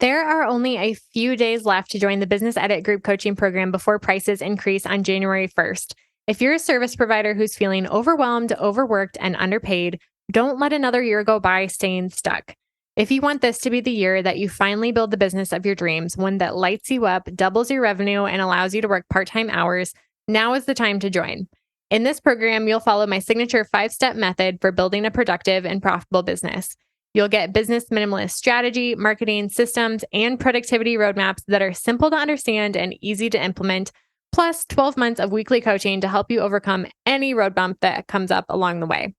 There are only a few days left to join the Business Edit Group coaching program before prices increase on January 1st. If you're a service provider who's feeling overwhelmed, overworked, and underpaid, don't let another year go by staying stuck. If you want this to be the year that you finally build the business of your dreams, one that lights you up, doubles your revenue, and allows you to work part-time hours, now is the time to join. In this program, you'll follow my signature 5-step method for building a productive and profitable business. You'll get business minimalist strategy, marketing systems, and productivity roadmaps that are simple to understand and easy to implement, plus 12 months of weekly coaching to help you overcome any road bump that comes up along the way.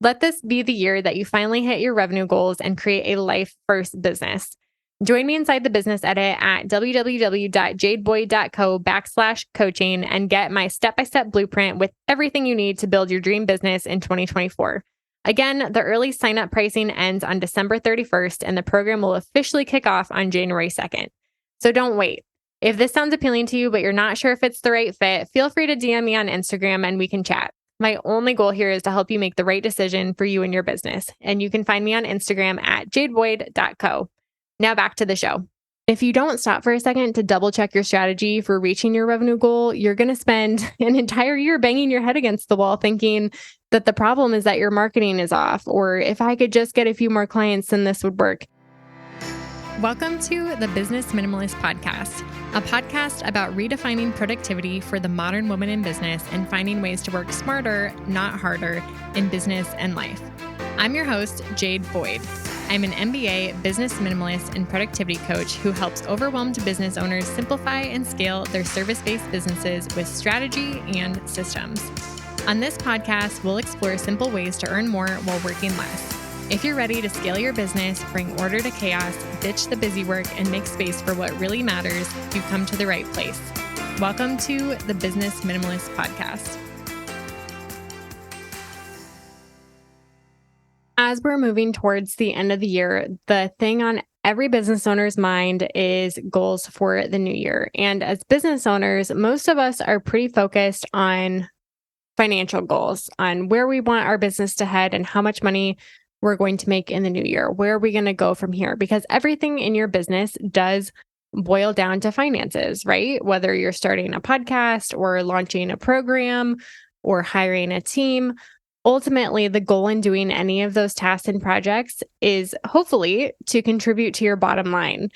Let this be the year that you finally hit your revenue goals and create a life-first business. Join me inside the Business Edit at www.jadeboyd.co/coaching and get my step-by-step blueprint with everything you need to build your dream business in 2024. Again, the early sign-up pricing ends on December 31st, and the program will officially kick off on January 2nd. So don't wait. If this sounds appealing to you, but you're not sure if it's the right fit, feel free to DM me on Instagram and we can chat. My only goal here is to help you make the right decision for you and your business. And you can find me on Instagram at jadeboyd.co. Now back to the show. If you don't stop for a second to double check your strategy for reaching your revenue goal, you're going to spend an entire year banging your head against the wall thinking that the problem is that your marketing is off, or if I could just get a few more clients, then this would work. Welcome to the Business Minimalist Podcast, a podcast about redefining productivity for the modern woman in business and finding ways to work smarter, not harder, in business and life. I'm your host, Jade Boyd. I'm an MBA business minimalist and productivity coach who helps overwhelmed business owners simplify and scale their service-based businesses with strategy and systems. On this podcast, we'll explore simple ways to earn more while working less. If you're ready to scale your business, bring order to chaos, ditch the busy work, and make space for what really matters, you've come to the right place. Welcome to the Business Minimalist Podcast. As we're moving towards the end of the year, the thing on every business owner's mind is goals for the new year. And as business owners, most of us are pretty focused on financial goals, on where we want our business to head and how much money we're going to make in the new year. Where are we going to go from here? Because everything in your business does boil down to finances, right? Whether you're starting a podcast or launching a program or hiring a team, ultimately, the goal in doing any of those tasks and projects is hopefully to contribute to your bottom line.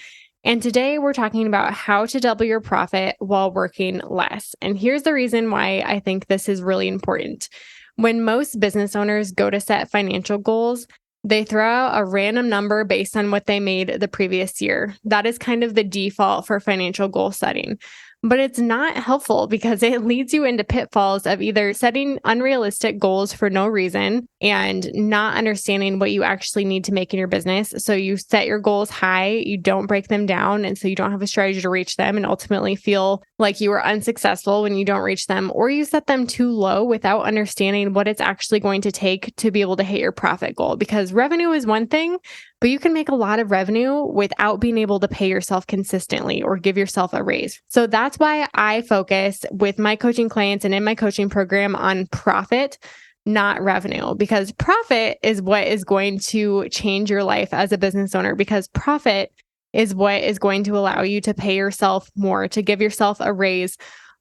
And today we're talking about how to double your profit while working less. And here's the reason why I think this is really important. When most business owners go to set financial goals, they throw out a random number based on what they made the previous year. That is kind of the default for financial goal setting. But it's not helpful because it leads you into pitfalls of either setting unrealistic goals for no reason and not understanding what you actually need to make in your business. So you set your goals high, you don't break them down, and so you don't have a strategy to reach them and ultimately feel like you are unsuccessful when you don't reach them, or you set them too low without understanding what it's actually going to take to be able to hit your profit goal. Because revenue is one thing, but you can make a lot of revenue without being able to pay yourself consistently or give yourself a raise. So that's why I focus with my coaching clients and in my coaching program on profit, not revenue, because profit is what is going to change your life as a business owner, because profit is what is going to allow you to pay yourself more, to give yourself a raise,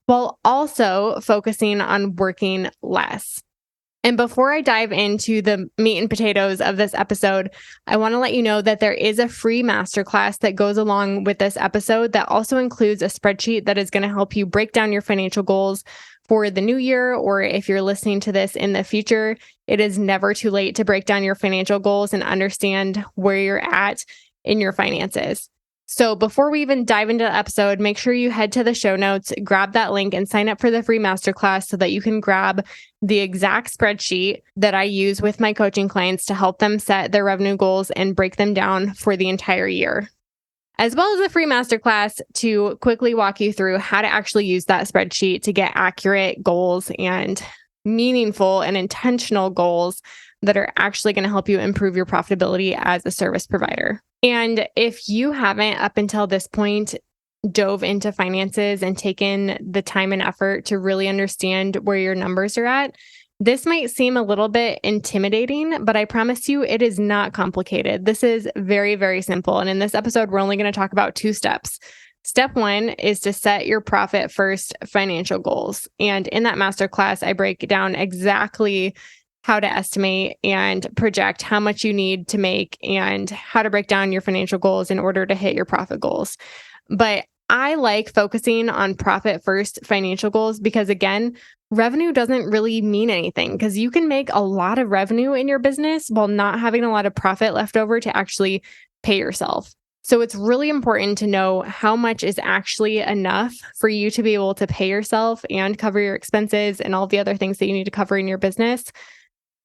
while also focusing on working less. And before I dive into the meat and potatoes of this episode, I want to let you know that there is a free masterclass that goes along with this episode that also includes a spreadsheet that is going to help you break down your financial goals for the new year, or if you're listening to this in the future, it is never too late to break down your financial goals and understand where you're at in your finances. So before we even dive into the episode, make sure you head to the show notes, grab that link, and sign up for the free masterclass so that you can grab the exact spreadsheet that I use with my coaching clients to help them set their revenue goals and break them down for the entire year. As well as a free masterclass to quickly walk you through how to actually use that spreadsheet to get accurate goals and meaningful and intentional goals that are actually going to help you improve your profitability as a service provider. And if you haven't up until this point dove into finances and taken the time and effort to really understand where your numbers are at, This might seem a little bit intimidating, but I promise you it is not complicated. This is very, very simple. And in this episode, we're only going to talk about 2 steps. Step 1 is to set your profit first financial goals. And in that masterclass, I break down exactly how to estimate and project how much you need to make and how to break down your financial goals in order to hit your profit goals. But I like focusing on profit first financial goals because, again, revenue doesn't really mean anything because you can make a lot of revenue in your business while not having a lot of profit left over to actually pay yourself. So it's really important to know how much is actually enough for you to be able to pay yourself and cover your expenses and all the other things that you need to cover in your business.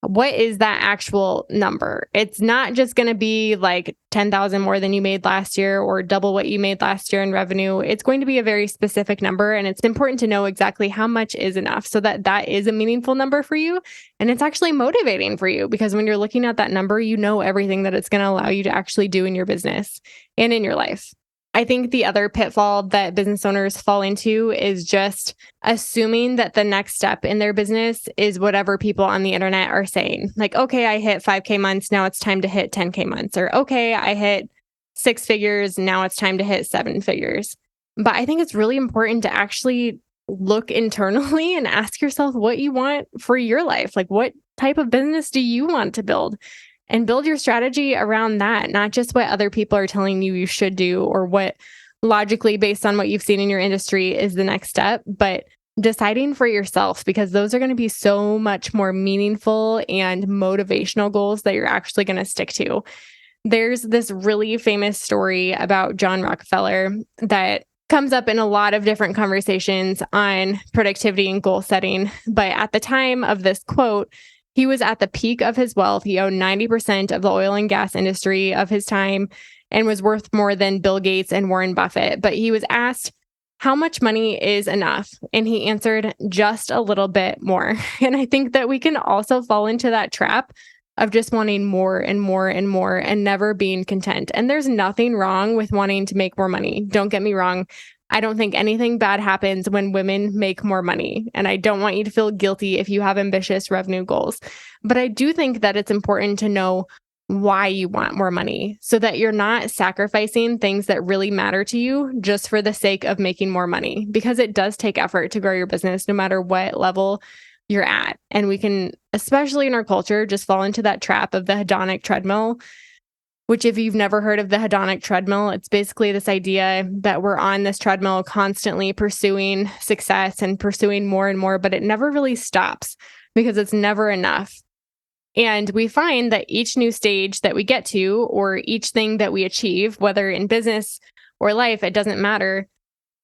What is that actual number? It's not just going to be like 10,000 more than you made last year or double what you made last year in revenue. It's going to be a very specific number, and it's important to know exactly how much is enough so that that is a meaningful number for you. And it's actually motivating for you because when you're looking at that number, you know everything that it's going to allow you to actually do in your business and in your life. I think the other pitfall that business owners fall into is just assuming that the next step in their business is whatever people on the internet are saying. Like, okay, I hit 5K months. Now it's time to hit 10K months. Or, okay, I hit 6 figures. Now it's time to hit 7 figures. But I think it's really important to actually look internally and ask yourself what you want for your life. Like, what type of business do you want to build? And build your strategy around that, not just what other people are telling you should do or what logically, based on what you've seen in your industry, is the next step, but deciding for yourself, because those are going to be so much more meaningful and motivational goals that you're actually going to stick to. There's this really famous story about John Rockefeller that comes up in a lot of different conversations on productivity and goal setting. But at the time of this quote, he was at the peak of his wealth. He owned 90% of the oil and gas industry of his time and was worth more than Bill Gates and Warren Buffett. But he was asked, how much money is enough? And he answered, just a little bit more. And I think that we can also fall into that trap of just wanting more and more and more and never being content. And there's nothing wrong with wanting to make more money. Don't get me wrong. I don't think anything bad happens when women make more money. And I don't want you to feel guilty if you have ambitious revenue goals. But I do think that it's important to know why you want more money so that you're not sacrificing things that really matter to you just for the sake of making more money, because it does take effort to grow your business no matter what level you're at. And we can, especially in our culture, just fall into that trap of the hedonic treadmill, which, if you've never heard of the hedonic treadmill, it's basically this idea that we're on this treadmill constantly pursuing success and pursuing more and more, but it never really stops because it's never enough. And we find that each new stage that we get to, or each thing that we achieve, whether in business or life, it doesn't matter.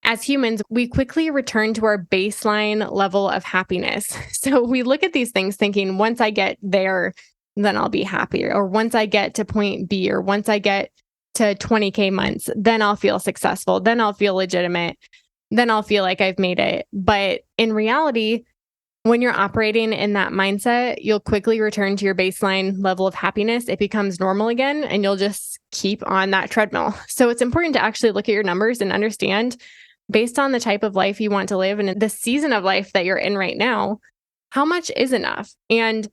As humans, we quickly return to our baseline level of happiness. So we look at these things thinking, once I get there, then I'll be happier. Or once I get to point B, or once I get to 20K months, then I'll feel successful. Then I'll feel legitimate. Then I'll feel like I've made it. But in reality, when you're operating in that mindset, you'll quickly return to your baseline level of happiness. It becomes normal again, and you'll just keep on that treadmill. So it's important to actually look at your numbers and understand, based on the type of life you want to live and the season of life that you're in right now, how much is enough? And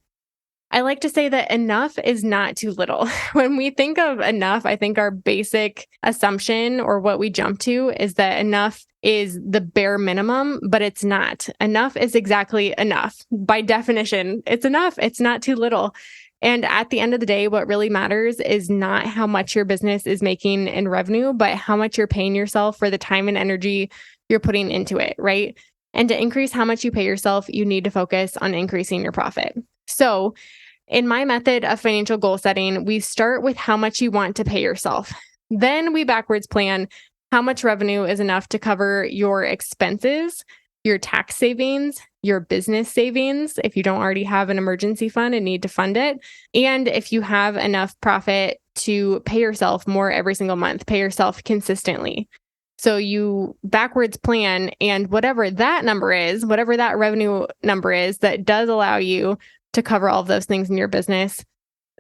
I like to say that enough is not too little. When we think of enough, I think our basic assumption, or what we jump to, is that enough is the bare minimum, but it's not. Enough is exactly enough. By definition, it's enough. It's not too little. And at the end of the day, what really matters is not how much your business is making in revenue, but how much you're paying yourself for the time and energy you're putting into it, right? And to increase how much you pay yourself, you need to focus on increasing your profit. So in my method of financial goal setting, we start with how much you want to pay yourself. Then we backwards plan how much revenue is enough to cover your expenses, your tax savings, your business savings, if you don't already have an emergency fund and need to fund it, and if you have enough profit to pay yourself more every single month, pay yourself consistently. So you backwards plan, and whatever that number is, whatever that revenue number is that does allow you to cover all of those things in your business,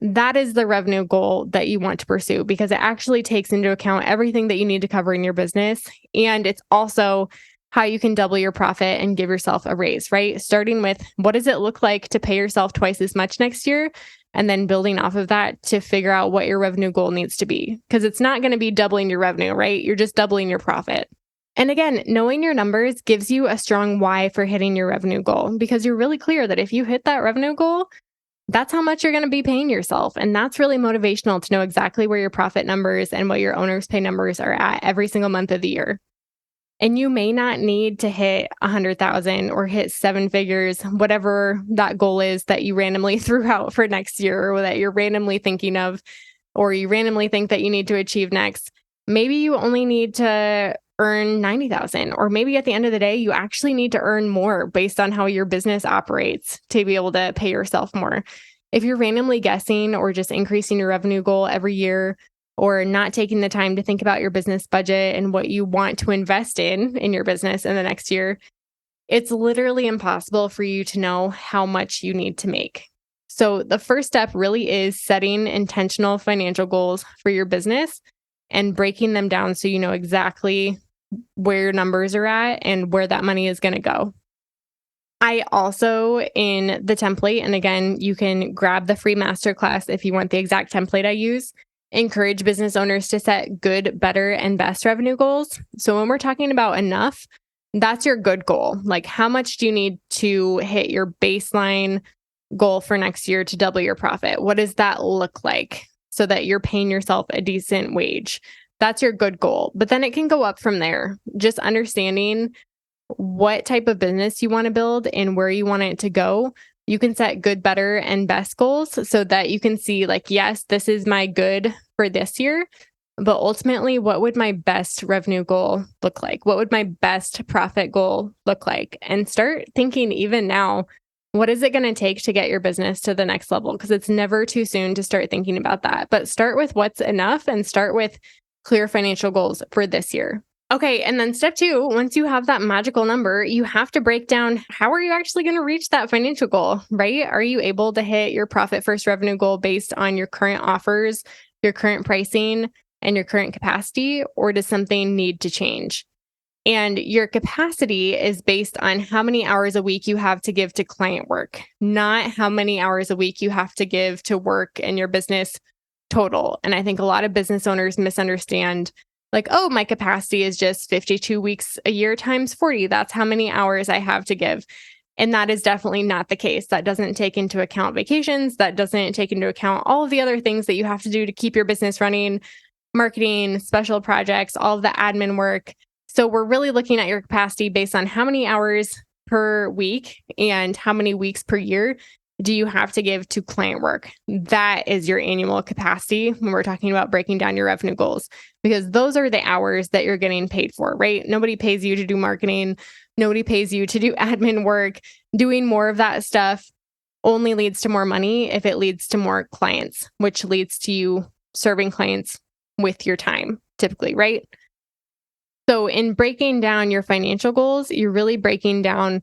that is the revenue goal that you want to pursue, because it actually takes into account everything that you need to cover in your business. And it's also how you can double your profit and give yourself a raise, right? Starting with what does it look like to pay yourself twice as much next year? And then building off of that to figure out what your revenue goal needs to be. Because it's not going to be doubling your revenue, right? You're just doubling your profit. And again, knowing your numbers gives you a strong why for hitting your revenue goal, because you're really clear that if you hit that revenue goal, that's how much you're going to be paying yourself. And that's really motivational to know exactly where your profit numbers and what your owner's pay numbers are at every single month of the year. And you may not need to hit 100,000 or hit 7 figures, whatever that goal is that you randomly threw out for next year, or that you're randomly thinking of, or you randomly think that you need to achieve next. Maybe you only need to earn 90,000, or maybe at the end of the day, you actually need to earn more based on how your business operates to be able to pay yourself more. If you're randomly guessing or just increasing your revenue goal every year, or not taking the time to think about your business budget and what you want to invest in your business in the next year, it's literally impossible for you to know how much you need to make. So the first step really is setting intentional financial goals for your business and breaking them down so you know exactly where your numbers are at and where that money is going to go. I also, in the template, and again, you can grab the free masterclass if you want the exact template I use, encourage business owners to set good, better, and best revenue goals. So when we're talking about enough, that's your good goal. Like, how much do you need to hit your baseline goal for next year to double your profit? What does that look like so that you're paying yourself a decent wage? That's your good goal. But then it can go up from there. Just understanding what type of business you want to build and where you want it to go. You can set good, better, and best goals so that you can see, like, yes, this is my good for this year, but ultimately, what would my best revenue goal look like? What would my best profit goal look like? And start thinking even now, what is it going to take to get your business to the next level? Because it's never too soon to start thinking about that. But start with what's enough and start with clear financial goals for this year. Okay, and then step 2, once you have that magical number, you have to break down how are you actually going to reach that financial goal, right? Are you able to hit your profit first revenue goal based on your current offers, your current pricing, and your current capacity, or does something need to change? And your capacity is based on how many hours a week you have to give to client work, not how many hours a week you have to give to work in your business total. And I think a lot of business owners misunderstand, like, oh, my capacity is just 52 weeks a year times 40. That's how many hours I have to give. And that is definitely not the case. That doesn't take into account vacations. That doesn't take into account all of the other things that you have to do to keep your business running, marketing, special projects, all of the admin work. So we're really looking at your capacity based on how many hours per week and how many weeks per year do you have to give to client work. That is your annual capacity when we're talking about breaking down your revenue goals, because those are the hours that you're getting paid for, right? Nobody pays you to do marketing. Nobody pays you to do admin work. Doing more of that stuff only leads to more money if it leads to more clients, which leads to you serving clients with your time, typically, right? So in breaking down your financial goals, you're really breaking down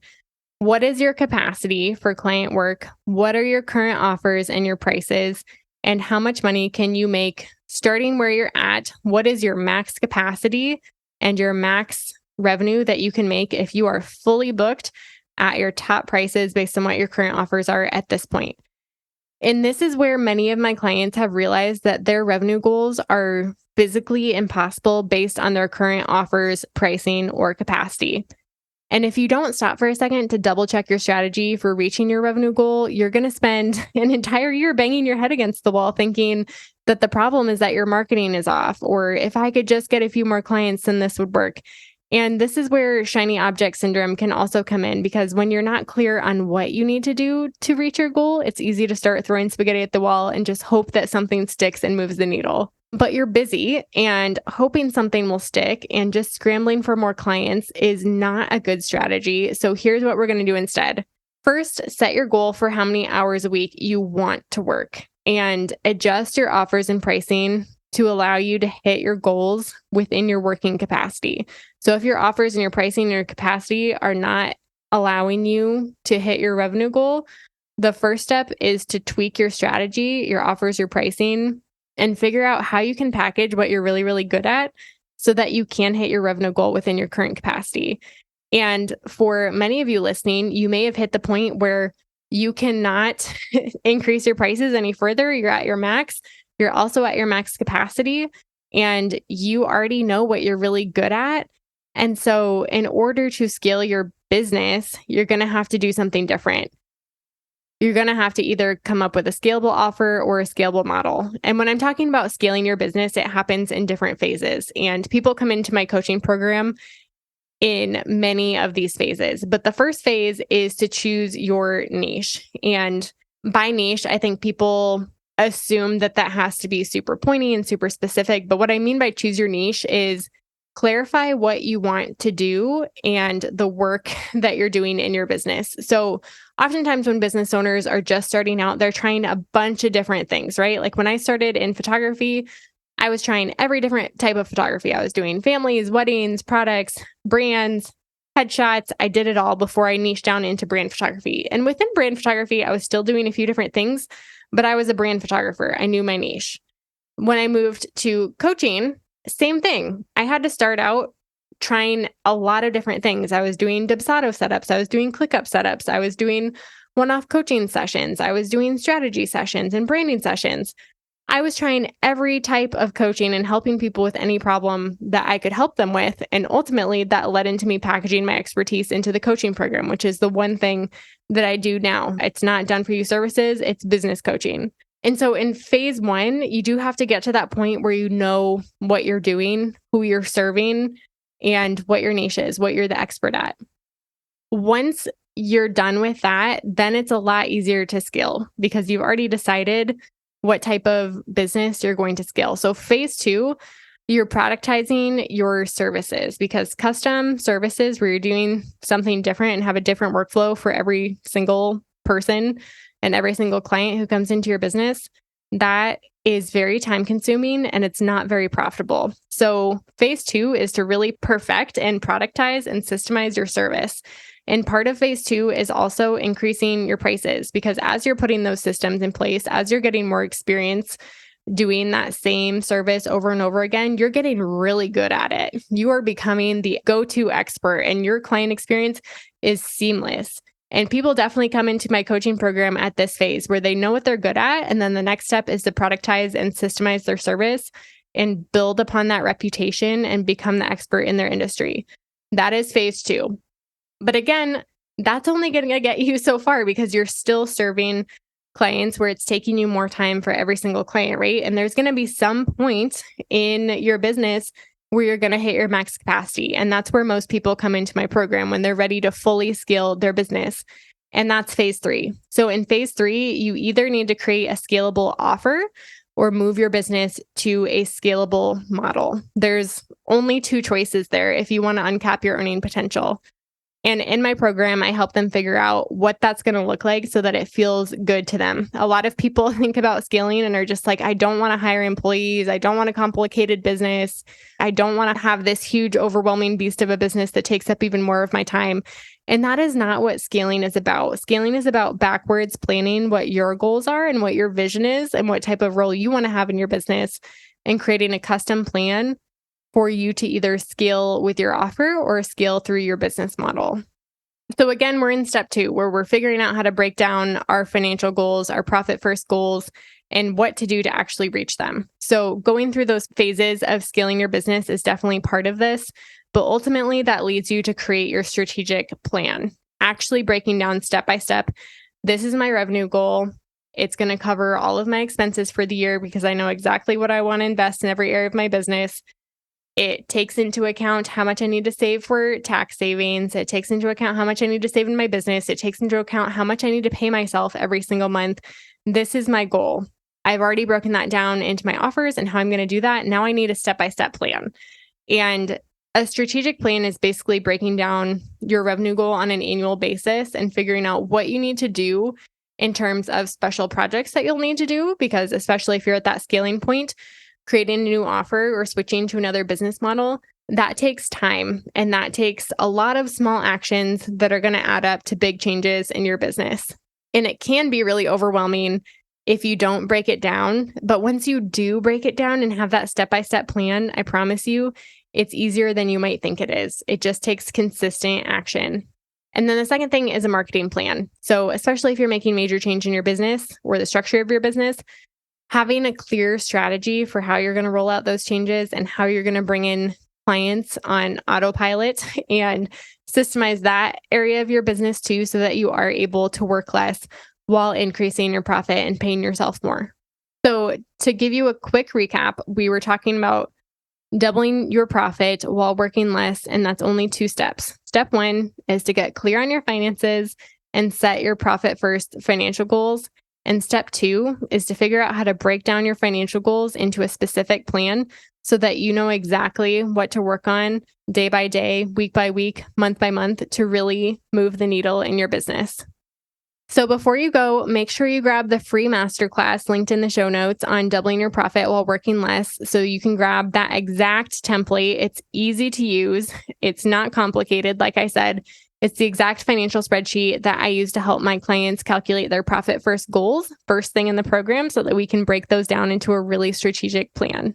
what is your capacity for client work, what are your current offers and your prices, and how much money can you make starting where you're at? What is your max capacity and your max revenue that you can make if you are fully booked at your top prices based on what your current offers are at this point? And this is where many of my clients have realized that their revenue goals are physically impossible based on their current offers, pricing, or capacity. And if you don't stop for a second to double check your strategy for reaching your revenue goal, you're going to spend an entire year banging your head against the wall thinking that the problem is that your marketing is off, or if I could just get a few more clients, then this would work. And this is where shiny object syndrome can also come in, because when you're not clear on what you need to do to reach your goal, it's easy to start throwing spaghetti at the wall and just hope that something sticks and moves the needle. But you're busy, and hoping something will stick and just scrambling for more clients is not a good strategy. So here's what we're going to do instead. First, set your goal for how many hours a week you want to work and adjust your offers and pricing to allow you to hit your goals within your working capacity. So if your offers and your pricing and your capacity are not allowing you to hit your revenue goal, the first step is to tweak your strategy, your offers, your pricing, and figure out how you can package what you're really, really good at so that you can hit your revenue goal within your current capacity. And for many of you listening, you may have hit the point where you cannot increase your prices any further. You're at your max. You're also at your max capacity, and you already know what you're really good at. And so, in order to scale your business, you're going to have to do something different. You're going to have to either come up with a scalable offer or a scalable model. And when I'm talking about scaling your business, it happens in different phases. And people come into my coaching program in many of these phases. But the first phase is to choose your niche. And by niche, I think people assume that that has to be super pointy and super specific. But what I mean by choose your niche is clarify what you want to do and the work that you're doing in your business. So oftentimes when business owners are just starting out, they're trying a bunch of different things, right? Like when I started in photography, I was trying every different type of photography. I was doing families, weddings, products, brands, headshots. I did it all before I niched down into brand photography. And within brand photography, I was still doing a few different things, but I was a brand photographer. I knew my niche. When I moved to coaching, same thing. I had to start out trying a lot of different things. I was doing Dubsado setups. I was doing ClickUp setups. I was doing one-off coaching sessions. I was doing strategy sessions and branding sessions. I was trying every type of coaching and helping people with any problem that I could help them with. And ultimately, that led into me packaging my expertise into the coaching program, which is the one thing that I do now. It's not done for you services, it's business coaching. And so in phase one, you do have to get to that point where you know what you're doing, who you're serving, and what your niche is, what you're the expert at. Once you're done with that, then it's a lot easier to scale because you've already decided what type of business you're going to scale. So phase two, you're productizing your services, because custom services where you're doing something different and have a different workflow for every single person and every single client who comes into your business, that is very time consuming and it's not very profitable. So phase two is to really perfect and productize and systemize your service. And part of phase two is also increasing your prices, because as you're putting those systems in place, as you're getting more experience doing that same service over and over again, you're getting really good at it. You are becoming the go-to expert and your client experience is seamless. And people definitely come into my coaching program at this phase where they know what they're good at. And then the next step is to productize and systemize their service and build upon that reputation and become the expert in their industry. That is phase two. But again, that's only going to get you so far because you're still serving clients where it's taking you more time for every single client, right? And there's going to be some point in your business where you're going to hit your max capacity. And that's where most people come into my program when they're ready to fully scale their business. And that's phase three. So in phase three, you either need to create a scalable offer or move your business to a scalable model. There's only two choices there if you want to uncap your earning potential. And in my program, I help them figure out what that's going to look like so that it feels good to them. A lot of people think about scaling and are just like, I don't want to hire employees. I don't want a complicated business. I don't want to have this huge, overwhelming beast of a business that takes up even more of my time. And that is not what scaling is about. Scaling is about backwards planning what your goals are and what your vision is and what type of role you want to have in your business and creating a custom plan for you to either scale with your offer or scale through your business model. So again, we're in step two, where we're figuring out how to break down our financial goals, our profit first goals, and what to do to actually reach them. So going through those phases of scaling your business is definitely part of this, but ultimately that leads you to create your strategic plan, actually breaking down step by step. This is my revenue goal. It's going to cover all of my expenses for the year because I know exactly what I want to invest in every area of my business. It takes into account how much I need to save for tax savings. It takes into account how much I need to save in my business. It takes into account how much I need to pay myself every single month. This is my goal. I've already broken that down into my offers and how I'm going to do that. Now I need a step-by-step plan. And a strategic plan is basically breaking down your revenue goal on an annual basis and figuring out what you need to do in terms of special projects that you'll need to do, because especially if you're at that scaling point, creating a new offer or switching to another business model, that takes time. And that takes a lot of small actions that are going to add up to big changes in your business. And it can be really overwhelming if you don't break it down. But once you do break it down and have that step-by-step plan, I promise you, It's easier than you might think it is. It just takes consistent action. And then the second thing is a marketing plan. So especially if you're making major change in your business or the structure of your business, having a clear strategy for how you're going to roll out those changes and how you're going to bring in clients on autopilot and systemize that area of your business too, so that you are able to work less while increasing your profit and paying yourself more. So to give you a quick recap, we were talking about doubling your profit while working less, and that's only 2 steps. Step 1 is to get clear on your finances and set your profit first financial goals. And step 2 is to figure out how to break down your financial goals into a specific plan so that you know exactly what to work on day by day, week by week, month by month to really move the needle in your business. So before you go, make sure you grab the free masterclass linked in the show notes on doubling your profit while working less, so you can grab that exact template. It's easy to use. It's not complicated. Like I said, it's the exact financial spreadsheet that I use to help my clients calculate their profit first goals first thing in the program so that we can break those down into a really strategic plan.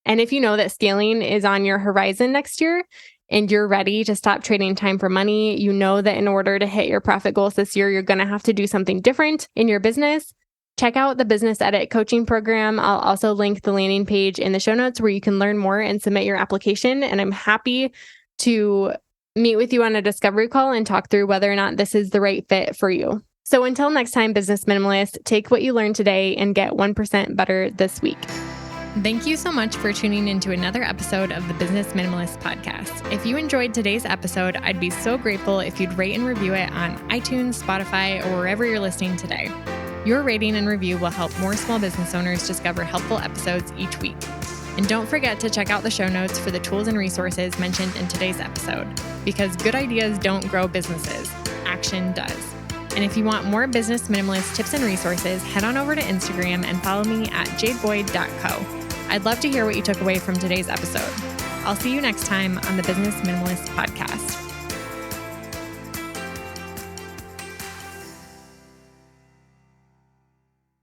And if you know that scaling is on your horizon next year, and you're ready to stop trading time for money, you know that in order to hit your profit goals this year, you're going to have to do something different in your business. Check out the Business Edit coaching program. I'll also link the landing page in the show notes where you can learn more and submit your application. And I'm happy to meet with you on a discovery call and talk through whether or not this is the right fit for you. So until next time, Business Minimalist, take what you learned today and get 1% better this week. Thank you so much for tuning into another episode of the Business Minimalist Podcast. If you enjoyed today's episode, I'd be so grateful if you'd rate and review it on iTunes, Spotify, or wherever you're listening today. Your rating and review will help more small business owners discover helpful episodes each week. And don't forget to check out the show notes for the tools and resources mentioned in today's episode, because good ideas don't grow businesses, action does. And if you want more business minimalist tips and resources, head on over to Instagram and follow me at jadeboyd.co. I'd love to hear what you took away from today's episode. I'll see you next time on the Business Minimalist Podcast.